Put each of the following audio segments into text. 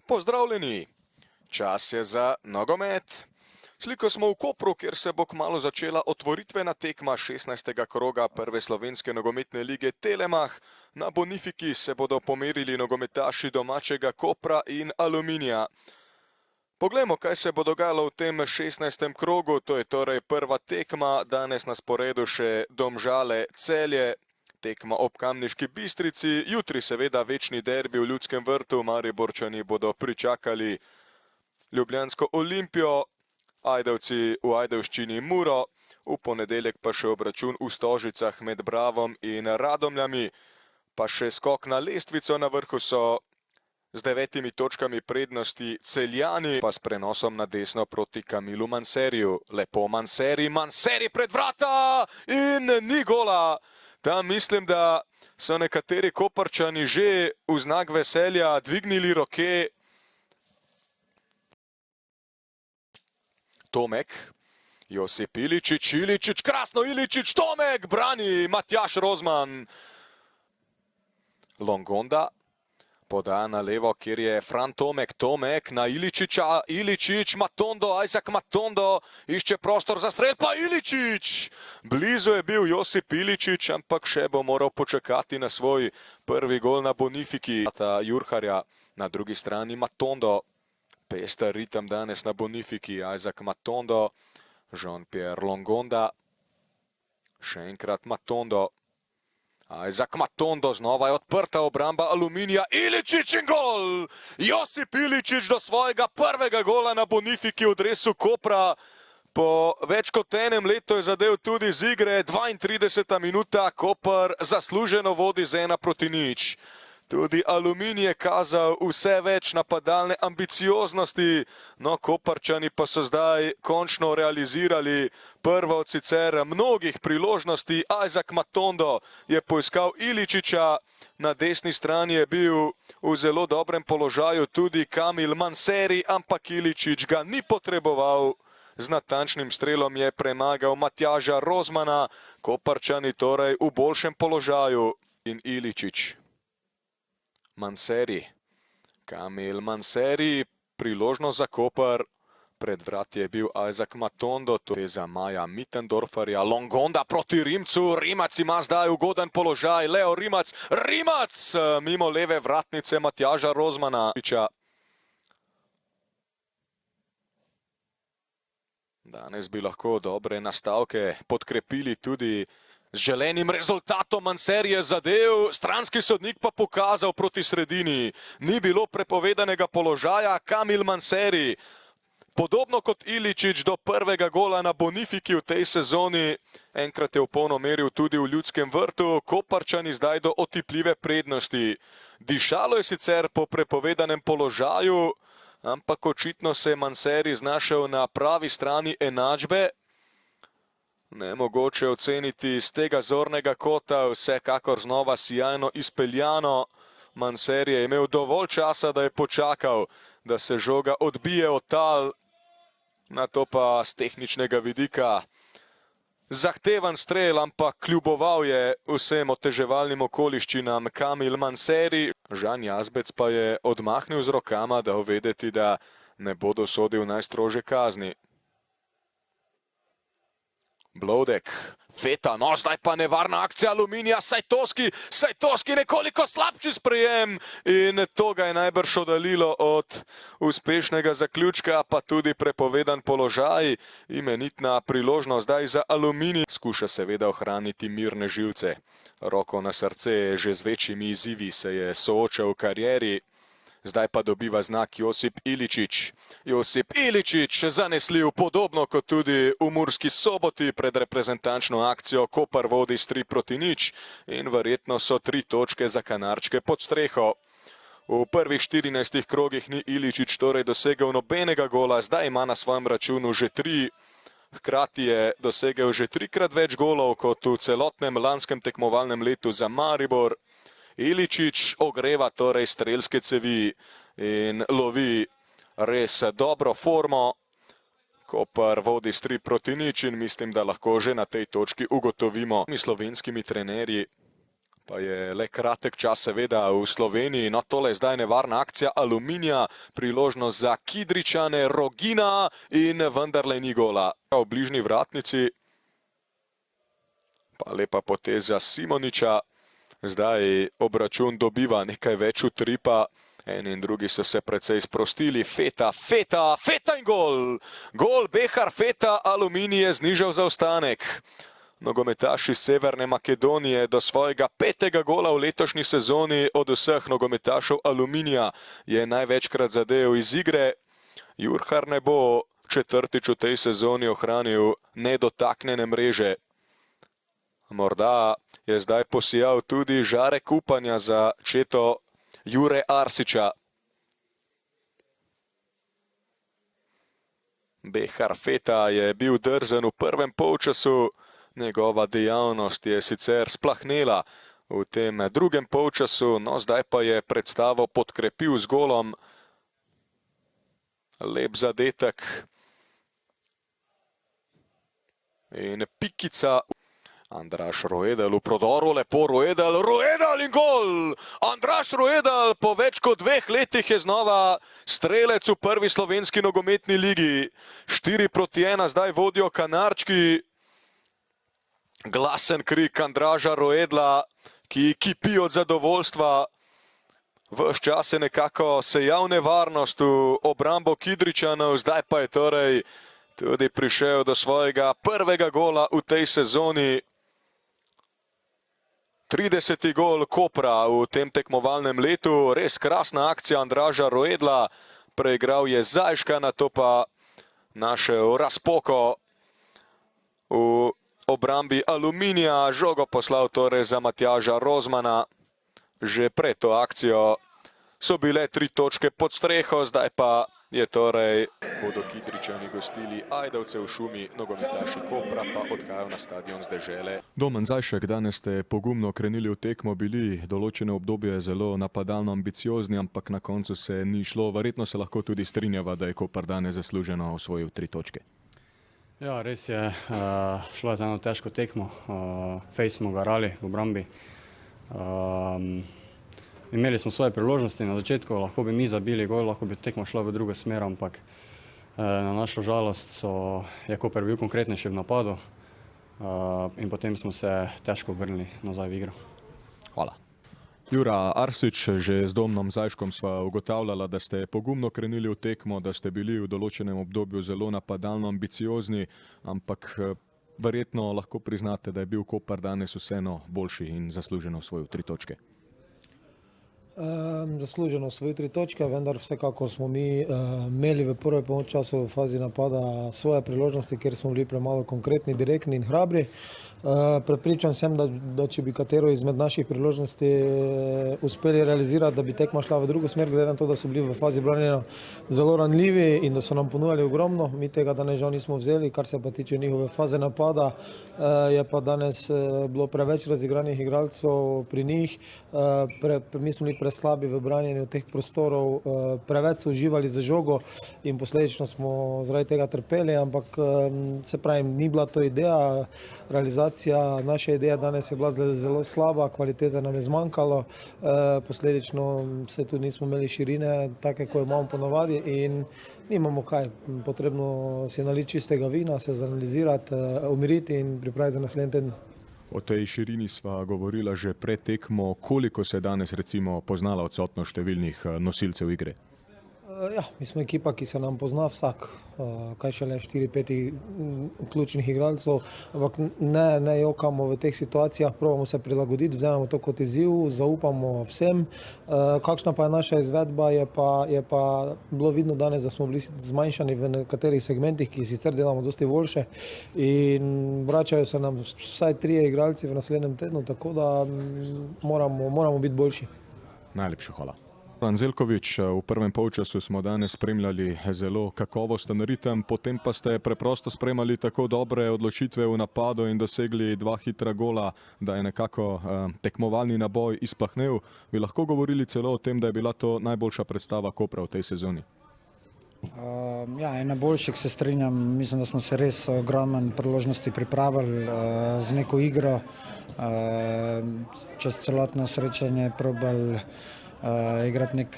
Pozdravljeni! Čas je za nogomet. Sliko smo v Kopru, kjer se bo kmalu začela otvoritvena tekma 16. kroga prve slovenske nogometne lige Telemach. Na Bonifiki se bodo pomerili nogometaši domačega Kopra in Aluminija. Poglejmo, kaj se bo dogajalo v tem 16. krogu. To je torej prva tekma, danes na sporedu še Domžale Celje. Tekma ob Kamniški Bistrici, jutri seveda večni derbi v Ljudskem vrtu, Mariborčani bodo pričakali ljubljansko Olimpijo, Ajdovci v Ajdovščini Muro, v ponedeljek pa še obračun v Stožicah med Bravom in Radomljami, pa še skok na lestvico. Na vrhu so z 9 točkami prednosti Celjani, pa s prenosom na desno proti Kamilu Manseriju. Lepo Manseri pred vrata in ni gola. Tam mislim, da so nekateri Koprčani že v znak veselja dvignili roke. Tomek, Josip Iličić, krasno Iličić, Tomek, brani Matjaž Rozman. Longonda podaja na levo, kjer je Fran Tomek na Iličića, Iličić, Isaac Matondo, išče prostor za strel, pa Iličić! Blizu je bil Josip Iličić, ampak še bo moral počakati na svoj prvi gol na Bonifiki. Jurharja, na drugi strani Matondo. Pester ritem danes na Bonifiki, Isaac Matondo, Jean-Pierre Longonda, še enkrat Matondo, Isaac Matondo, znova je odprta obramba Aluminija, Iličić in gol! Josip Iličić do svojega prvega gola na Bonifiki v dresu Kopra. Po več kot enem letu je zadev tudi z igre, 32. minuta, Koper zasluženo vodi z 1-0. Tudi Aluminij je kazal vse več napadalne ambicioznosti, no Koprčani pa so zdaj končno realizirali prvo od sicer mnogih priložnosti. Isaac Matondo je poiskal Iličića, na desni strani je bil v zelo dobrem položaju tudi Kamil Manseri, ampak Iličić ga ni potreboval. Z natančnim strelom je premagal Matjaža Rozmana, Koprčani torej v boljšem položaju. In Iličić. Manseri, Kamil Manseri, priložnost za Koper, pred vrati je bil Isaac Matondo, to je za Maja Mittendorferja, Longonda proti Rimcu, Rimac ima zdaj ugoden položaj, Leo Rimac, mimo leve vratnice Matjaža Rozmana. Danes bi lahko dobre nastavke podkrepili tudi z želenim rezultatom. Manseri je zadev, stranski sodnik pa pokazal proti sredini. Ni bilo prepovedanega položaja. Kamil Manseri, podobno kot Iličić do prvega gola na Bonifiki v tej sezoni, enkrat je v polno meril tudi v Ljudskem vrtu, Koprčani zdaj do otipljive prednosti. Dišalo je sicer po prepovedanem položaju, ampak očitno se je Manseri znašel na pravi strani enačbe. Nemogoče oceniti z tega zornega kota, vsekakor znova sijajno izpeljano. Manseri je imel dovolj časa, da je počakal, da se žoga odbije od tal. Na to pa z tehničnega vidika zahteven strel, ampak kljuboval je vsem oteževalnim okoliščinam Kamil Manseri. Žan Jazbec pa je odmahnil z rokama, dal vedeti, da ne bo dosodil najstrožje kazni. Blodek, Feta, no zdaj pa nevarna akcija Aluminija, Sajtovski nekoliko slabši sprejem in to ga je najbrž oddaljilo od uspešnega zaključka, pa tudi prepovedan položaj. Imenitna priložnost zdaj za Aluminij. Skuša seveda ohraniti mirne živce. Roko na srce, že z večjimi izzivi se je soočal v karieri. Zdaj pa dobiva znak Josip Iličić. Josip Iličić, zanesljiv, podobno kot tudi v Murski Soboti pred reprezentančno akcijo. Koper vodi s 3-0 in verjetno so 3 točke za Kanarčke pod streho. V prvih 14 krogih ni Iličić torej dosegel nobenega gola, zdaj ima na svojem računu že 3. Hkrati je dosegel že 3-krat več golov kot v celotnem lanskem tekmovalnem letu za Maribor. Iličić ogreva torej strelske cevi in lovi res dobro formo. Koper vodi s 3-0 in mislim, da lahko že na tej točki ugotovimo. Mi slovenskimi trenerji Pa je le kratek čas seveda v Sloveniji, no tole je zdaj nevarna akcija Aluminija, priložnost za Kidričane, Rogina in vendarle ni gola. V bližnji vratnici, pa lepa poteza Simoniča, zdaj obračun dobiva nekaj več utripa, eni in drugi so se precej sprostili, Feta in gol! Gol Behar Feta, Aluminij je znižal zaostanek. Nogometaš iz Severne Makedonije do svojega 5. gola v letošnji sezoni od vseh nogometašev Aluminija je največkrat zadev iz igre. Jurhar ne bo 4. v tej sezoni ohranil nedotaknjene mreže. Morda je zdaj posijal tudi žarek upanja za četo Jure Arsiča. Behar Feta je bil drzen v prvem polčasu. Njegova dejavnost je sicer splahnela v tem drugem polčasu, no zdaj pa je predstavo podkrepil z golom. Lep zadetek. In pikica. Andraž Roedel v prodoru, lepo Roedel in gol! Andraž Roedel po več kot 2 letih je znova strelec v prvi slovenski nogometni ligi. 4-1 zdaj vodijo Kanarčki. Glasen krik Andraža Roedla, ki kipi od zadovoljstva. Ves čas je nekako sejal nevarnost v obrambo Kidričanov, zdaj pa je torej tudi prišel do svojega prvega gola v tej sezoni. 30. gol Kopra v tem tekmovalnem letu, res krasna akcija Andraža Roedla. Preigral je Zajška, nato pa našel razpoko v obrambi Aluminija, žogo poslal torej za Matjaža Rozmana. Že pred to akcijo so bile 3 točke pod streho, zdaj pa je torej bodo Kidričani gostili Ajdovce v Šumi, nogometaši Kopra pa odhajajo na stadion z Dežele. Domen Zajšek, danes ste pogumno krenili v tekmo, bili določene obdobje zelo napadalno ambiciozni, ampak na koncu se ni šlo. Verjetno se lahko tudi strinjava, da je Kopar danes zasluženo osvojil 3 točke. Ja, res je, šlo je za eno težko tekmo, fejs smo garali v obrambi. Imeli smo svoje priložnosti na začetku, lahko bi mi zabili gol, lahko bi tekmo šla v drugo smer, ampak na našo žalost je Koper bil konkretnejši v napadu in potem smo se težko vrnili nazaj v igro. Hvala. Jura Arsič, že z Domnom Zajškom sva ugotavljala, da ste pogumno krenili v tekmo, da ste bili v določenem obdobju zelo napadalno ambiciozni, ampak verjetno lahko priznate, da je bil Kopar danes vseeno boljši in zasluženo osvojil 3 točke. Zasluženo osvojil 3 točke, vendar vsekakor smo mi imeli v prvem polčasu v fazi napada svoje priložnosti, kjer smo bili premalo konkretni, direktni in hrabri. Prepričan sem, da če bi katero izmed naših priložnosti uspeli realizirati, da bi tekma šla v drugo smer, glede na to, da so bili v fazi branjenja zelo ranljivi in da so nam ponujali ogromno. Mi tega danes žal nismo vzeli, kar se pa tiče njihove faze napada, je pa danes bilo preveč razigranih igralcev pri njih. Mi smo bili preslabi v branjenju teh prostorov, preveč so uživali za žogo in posledično smo zaradi tega trpeli, ampak se pravim, ni bila to ideja, realizacija. Naša ideja danes je bila zelo slaba, kvalitete nam je zmanjkalo, posledično se tudi nismo imeli širine, take, ko jo imamo ponavadi in nimamo kaj. Potrebno si naliti čistega vina, se zanalizirati, umiriti in pripraviti za naslednji teden. O tej širini sva govorila že pred tekmo, koliko se danes recimo poznala odsotnost številnih nosilcev igre? Ja, mi smo ekipa, ki se nam pozna vsak, kaj šele 4-5 ključnih igralcev, ampak ne jokamo v teh situacijah, probamo se prilagoditi, vzemamo to kot izziv, zaupamo vsem. Kakšna pa je naša izvedba, je pa bilo vidno danes, da smo bili zmanjšani v nekaterih segmentih, ki sicer delamo dosti boljše in vračajo se nam vsaj 3 igralci v naslednjem tednu, tako da moramo biti boljši. Najlepša hvala. Anzelkovič, v prvem polčasu smo danes spremljali zelo kakovosten ritem, potem pa ste preprosto spremljali tako dobre odločitve v napadu in dosegli 2 hitra gola, da je nekako tekmovalni naboj izplahnel. Bi lahko govorili celo o tem, da je bila to najboljša predstava Kopra v tej sezoni? Ja, ena boljših se strinjam. Mislim, da smo se res ogromen priložnosti pripravili z neko igro. Čez celotno srečanje probali igrati nek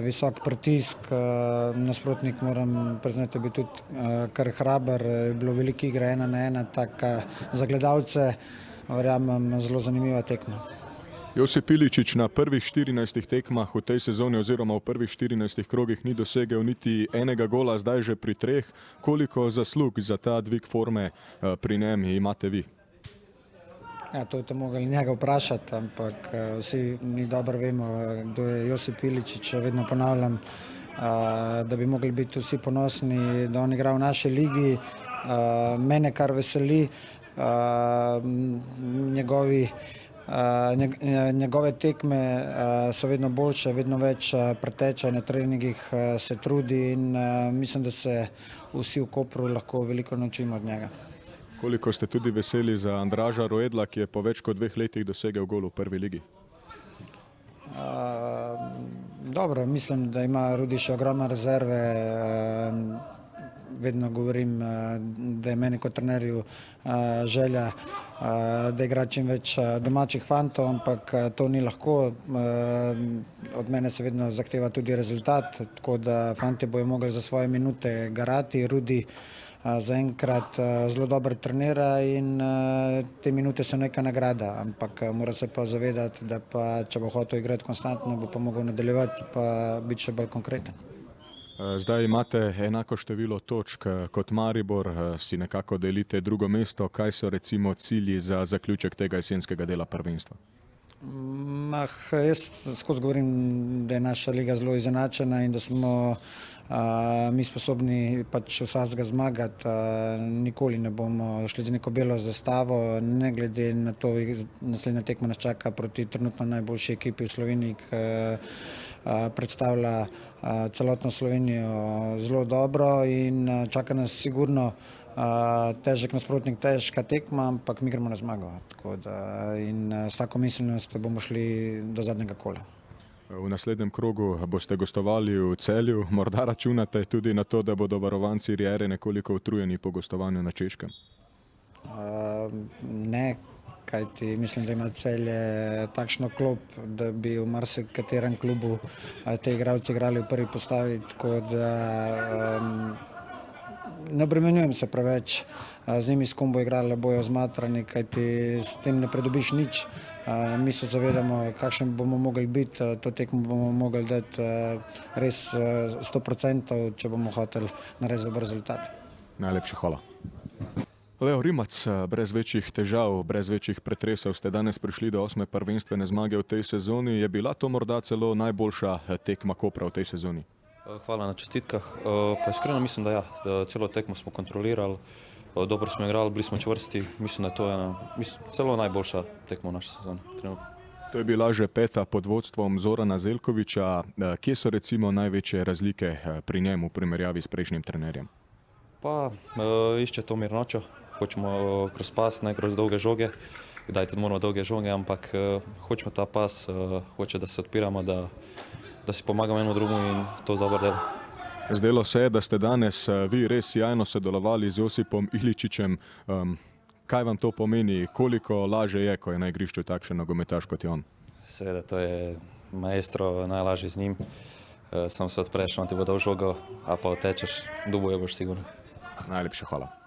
visok pritisk. Nasprotnik, moram priznati, je bil tudi kar hraber. Je bilo veliko igre 1-1, tako za gledalce, verjamem, zelo zanimiva tekma. Josip Iličić na prvih 14 tekmah v tej sezoni oziroma v prvih 14 krogih ni dosegel niti enega gola, zdaj že pri 3. Koliko zaslug za ta dvig forme pri njem imate vi? Ja, to boste mogli njega vprašati, ampak vsi mi dobro vemo, kdo je Josip Iličić. Vedno ponavljam, da bi mogli biti vsi ponosni, da on igra v naši ligi. Mene kar veseli, njegove tekme so vedno boljše, vedno več preteče, na treningih se trudi in mislim, da se vsi v Kopru lahko veliko naučimo od njega. Koliko ste tudi veseli za Andraža Roedla, ki je po več kot 2 letih dosegel gol v prvi ligi? Dobro, mislim, da ima Rudi še ogromne rezerve. Vedno govorim, da je meni kot trenerju želja, da igra čim več domačih fantov, ampak to ni lahko. Od mene se vedno zahteva tudi rezultat, tako da fanti bojo mogli za svoje minute garati. Rudi zaenkrat zelo dobro trenira in te minute so neka nagrada, ampak mora se pa zavedati, da pa, če bo hotel igrati konstantno, bo pa mogel nadaljevati pa biti še bolj konkreten. Zdaj imate enako število točk kot Maribor, si nekako delite drugo mesto. Kaj so recimo cilji za zaključek tega jesenskega dela prvenstva? Jaz skozi govorim, da je naša liga zelo izenačena in da smo mi sposobni pač vsakega zmagati. Nikoli ne bomo šli z neko belo zastavo, ne glede na to, naslednja tekma nas čaka proti trenutno najboljši ekipi v Sloveniji, ki predstavlja celotno Slovenijo zelo dobro in čaka nas sigurno težek nasprotnik, težka tekma, ampak mi gremo na zmago. In s tako miselnostjo bomo šli do zadnjega kola. V naslednjem krogu boste gostovali v Celju. Morda računate tudi na to, da bodo varovanci Riere nekoliko utrujeni po gostovanju na Češkem? Ne, kajti mislim, da ima Celje takšno klop, da bi v marsikaterem klubu te igralci igrali v prvi postavi, tako da ne obremenjujem se preveč z njimi, s kom bo igrala, bojo zmatrani, kajti s tem ne pridobiš nič. Mi se zavedamo, kakšen bomo mogli biti, to tekmo bomo mogli dati res 100%, če bomo hoteli narediti dober rezultat. Najlepša hvala. Leo Rimac, brez večjih težav, brez večjih pretresov ste danes prišli do 8. prvenstvene zmage v tej sezoni. Je bila to morda celo najboljša tekma Kopra v tej sezoni? Hvala na čestitkah. Pa iskreno mislim, da ja, da celo tekmo smo kontrolirali, dobro smo igrali, bili smo čvrsti. Mislim, da je to celo najboljša tekma v naši sezoni. To je bila že 5. pod vodstvom Zorana Zeljkovića. Kje so recimo največje razlike pri njemu v primerjavi s prejšnjim trenerjem? Pa išče to mirnočo, hočemo kroz pas, ne kroz dolge žoge. Kdaj tudi moramo dolge žoge, ampak hočemo ta pas, hoče da se odpiramo, da si pomagamo eno drugo in to dobro delo. Zdelo se je, da ste danes vi res sjajno sodelovali z Josipom Iličićem. Kaj vam to pomeni? Koliko lažje je, ko je na igrišču takšen nogometaš kot je on? Seveda, to je maestro, najlažje z njim. Samo se odpreš, on ti bo dal žogo, a pa otečeš, dubo jo boš sigurno. Najlepša hvala.